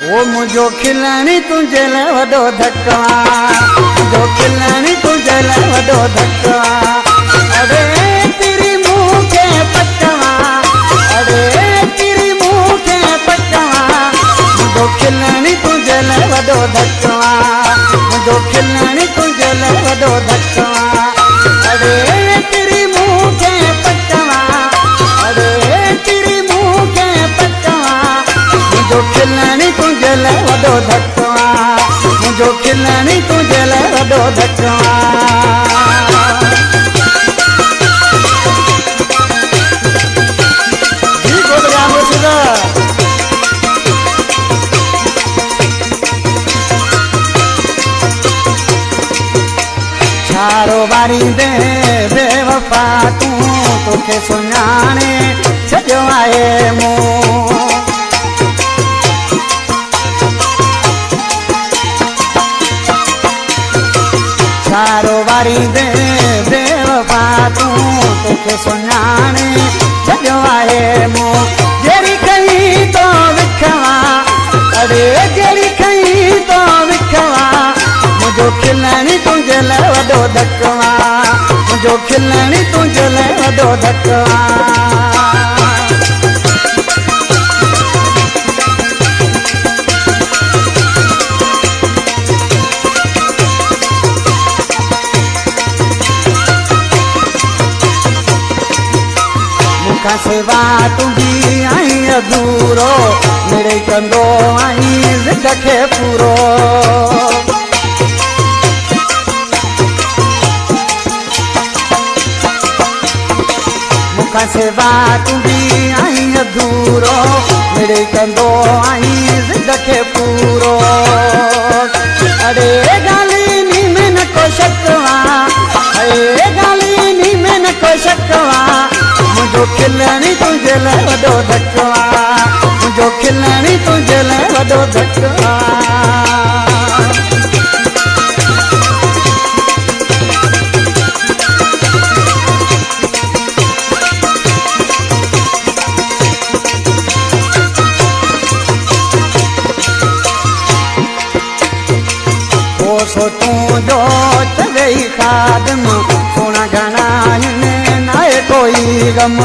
ओ मुझो खिलानी तुझे ले वडो धक्का, मुझो खिलानी तुझे ले वडो धक्का। अरे तेरी मुंह के पटवा, अरे तेरी मुंह के पटवा, मुझो खिलानी तुझे ले वडो धक्का, मुझो खिलानी तुझे ले वडो धक्का। अरे तेरी मुंह के पटवा, अरे तेरी मुंह के पटवा, मुझो खिलानी तुझे ले वडो धक्का, मुझो खिलानी तुझे ले वडो धक्का। छारो बारी दे बेवफा तू तोखे सुञाणे छॾियो आहे मूं। छारो बारी दे बेवफा तू तोखे सुञाणे छॾियो आहे मूं। जहिड़ी कई तो विखवा, अरे जहिड़ी कई तो विखवा, मुझो खिलानी तुझे ले वडो धक्का, मुझो खिलानी तुझे ले वडो धक्का। मुखा सेवा तुझी आई अधूरो, मेरे कंदो आई ज़िद खे पूरो। मुखा सेवा तुझी आई अधूरो, मेरे कंदो आई ज़िद खे पूरो। अरे गाली नी में न को शकवा, अरे गाली नी में न को शकवा, मुझो खिलानी तुझे ले वडो धक्का, मुझो खिलानी तुझे ले वडो धक्का। सो तू जो चवे खादम, सोना घना हिन नाए कोई गम।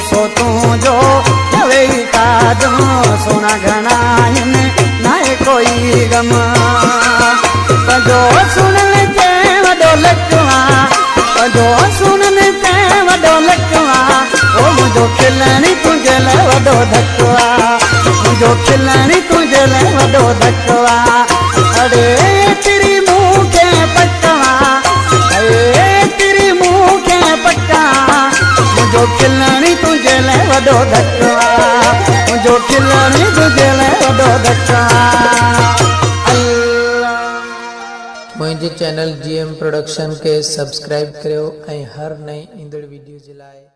सो तू जो चवे खादम, सोना घना हिन नाए कोई गम। जो सुनने ते वडो लकवा, जो सुनने ते वडो लकवा, ओ मुझो खिलानी तुझे ले वडो धक्का, मुझो खिलानी तुझे ले वडो धक्का। अरे तेरी मुंह के पटवा, अरे तेरी मुंह के पटवा, मुझो खिलानी तुझे ले वडो धक्का, मुझो खिलानी तुझे ले वडो धक्का। मुझे चैनल GM प्रोडक्शन के सब्सक्राइब करो ऐं हर नई ईंदड़ वीडियो जे लाइ